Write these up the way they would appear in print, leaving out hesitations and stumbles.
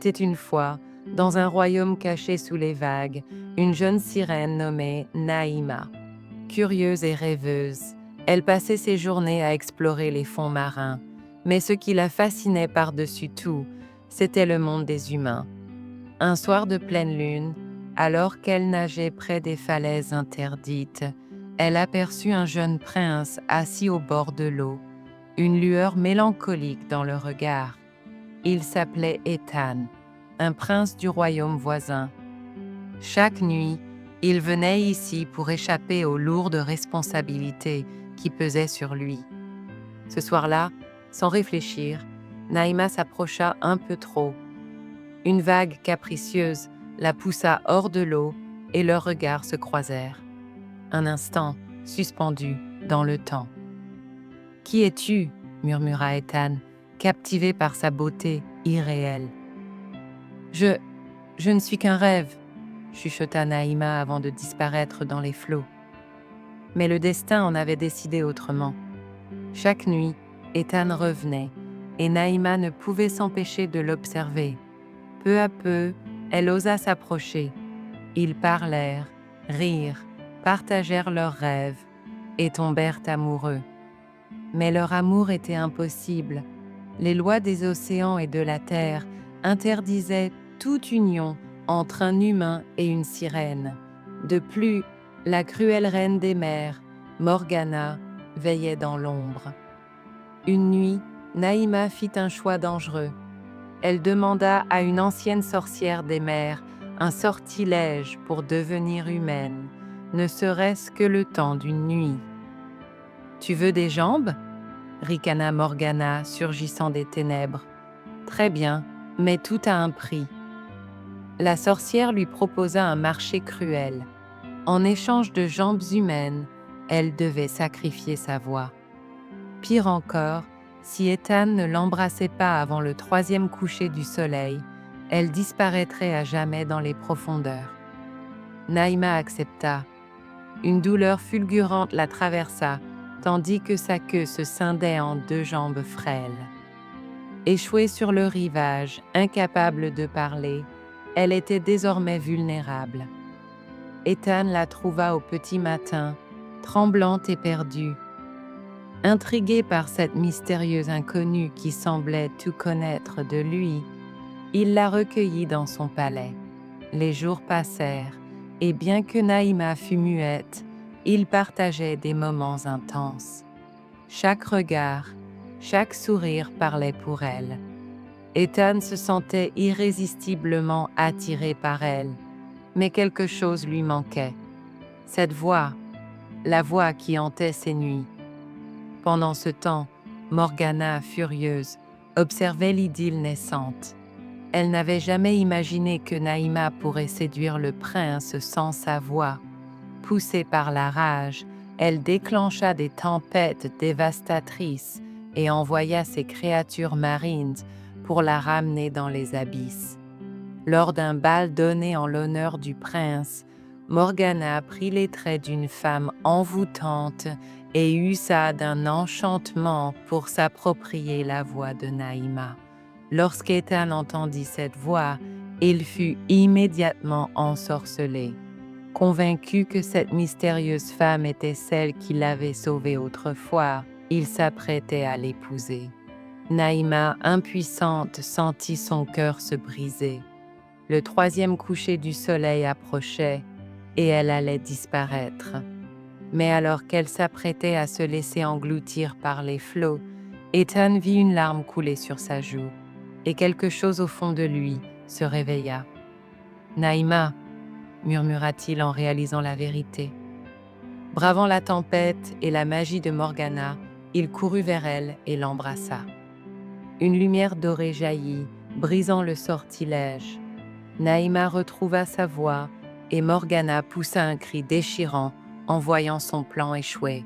était une fois, dans un royaume caché sous les vagues, une jeune sirène nommée Naïma. Curieuse et rêveuse, elle passait ses journées à explorer les fonds marins. Mais ce qui la fascinait par-dessus tout, c'était le monde des humains. Un soir de pleine lune, alors qu'elle nageait près des falaises interdites, elle aperçut un jeune prince assis au bord de l'eau, une lueur mélancolique dans le regard. Il s'appelait Ethan, un prince du royaume voisin. Chaque nuit, il venait ici pour échapper aux lourdes responsabilités qui pesaient sur lui. Ce soir-là, sans réfléchir, Naïma s'approcha un peu trop. Une vague capricieuse la poussa hors de l'eau et leurs regards se croisèrent. Un instant, suspendus dans le temps. « Qui es-tu » murmura Ethan, captivé par sa beauté irréelle. « Je ne suis qu'un rêve » chuchota Naïma avant de disparaître dans les flots. Mais le destin en avait décidé autrement. Chaque nuit, Ethan revenait, et Naïma ne pouvait s'empêcher de l'observer. Peu à peu, elle osa s'approcher. Ils parlèrent, rirent, partagèrent leurs rêves et tombèrent amoureux. Mais leur amour était impossible. Les lois des océans et de la terre interdisaient toute union entre un humain et une sirène. De plus, la cruelle reine des mers, Morgana, veillait dans l'ombre. Une nuit, Naïma fit un choix dangereux. Elle demanda à une ancienne sorcière des mers un sortilège pour devenir humaine, ne serait-ce que le temps d'une nuit. « Tu veux des jambes » ricana Morgana, surgissant des ténèbres. « Très bien, mais tout a un prix. » La sorcière lui proposa un marché cruel. En échange de jambes humaines, elle devait sacrifier sa voix. Pire encore, si Ethan ne l'embrassait pas avant le 3e coucher du soleil, elle disparaîtrait à jamais dans les profondeurs. Naïma accepta. Une douleur fulgurante la traversa, tandis que sa queue se scindait en 2 jambes frêles. Échouée sur le rivage, incapable de parler, elle était désormais vulnérable. Ethan la trouva au petit matin, tremblante et perdue. Intrigué par cette mystérieuse inconnue qui semblait tout connaître de lui, il la recueillit dans son palais. Les jours passèrent, et bien que Naïma fût muette, ils partageaient des moments intenses. Chaque regard, chaque sourire parlait pour elle. Ethan se sentait irrésistiblement attiré par elle, mais quelque chose lui manquait. Cette voix, la voix qui hantait ses nuits. Pendant ce temps, Morgana, furieuse, observait l'idylle naissante. Elle n'avait jamais imaginé que Naïma pourrait séduire le prince sans sa voix. Poussée par la rage, elle déclencha des tempêtes dévastatrices et envoya ses créatures marines pour la ramener dans les abysses. Lors d'un bal donné en l'honneur du prince, Morgana prit les traits d'une femme envoûtante et usa d'un enchantement pour s'approprier la voix de Naïma. Lorsqu'Ethan entendit cette voix, il fut immédiatement ensorcelé. Convaincu que cette mystérieuse femme était celle qui l'avait sauvé autrefois, il s'apprêtait à l'épouser. Naïma, impuissante, sentit son cœur se briser. Le 3e coucher du soleil approchait et elle allait disparaître. Mais alors qu'elle s'apprêtait à se laisser engloutir par les flots, Ethan vit une larme couler sur sa joue, et quelque chose au fond de lui se réveilla. « Naïma » murmura-t-il en réalisant la vérité. Bravant la tempête et la magie de Morgana, il courut vers elle et l'embrassa. Une lumière dorée jaillit, brisant le sortilège. Naïma retrouva sa voix et Morgana poussa un cri déchirant en voyant son plan échouer.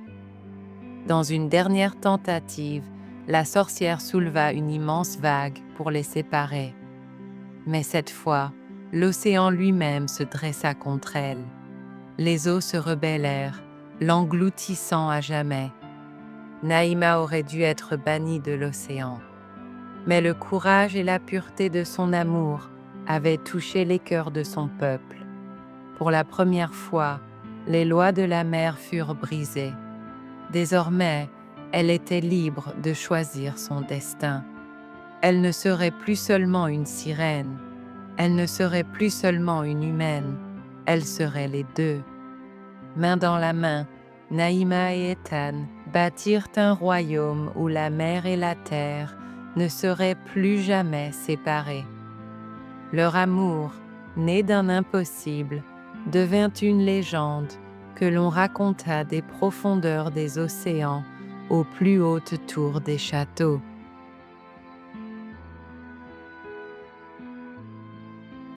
Dans une dernière tentative, la sorcière souleva une immense vague pour les séparer. Mais cette fois, l'océan lui-même se dressa contre elle. Les eaux se rebellèrent, l'engloutissant à jamais. Naïma aurait dû être bannie de l'océan. Mais le courage et la pureté de son amour avaient touché les cœurs de son peuple. Pour la première fois, les lois de la mer furent brisées. Désormais, elle était libre de choisir son destin. Elle ne serait plus seulement une sirène, elle ne serait plus seulement une humaine, elle serait les deux. Main dans la main, Naïma et Ethan bâtirent un royaume où la mer et la terre ne seraient plus jamais séparés. Leur amour, né d'un impossible, devint une légende que l'on raconta des profondeurs des océans aux plus hautes tours des châteaux.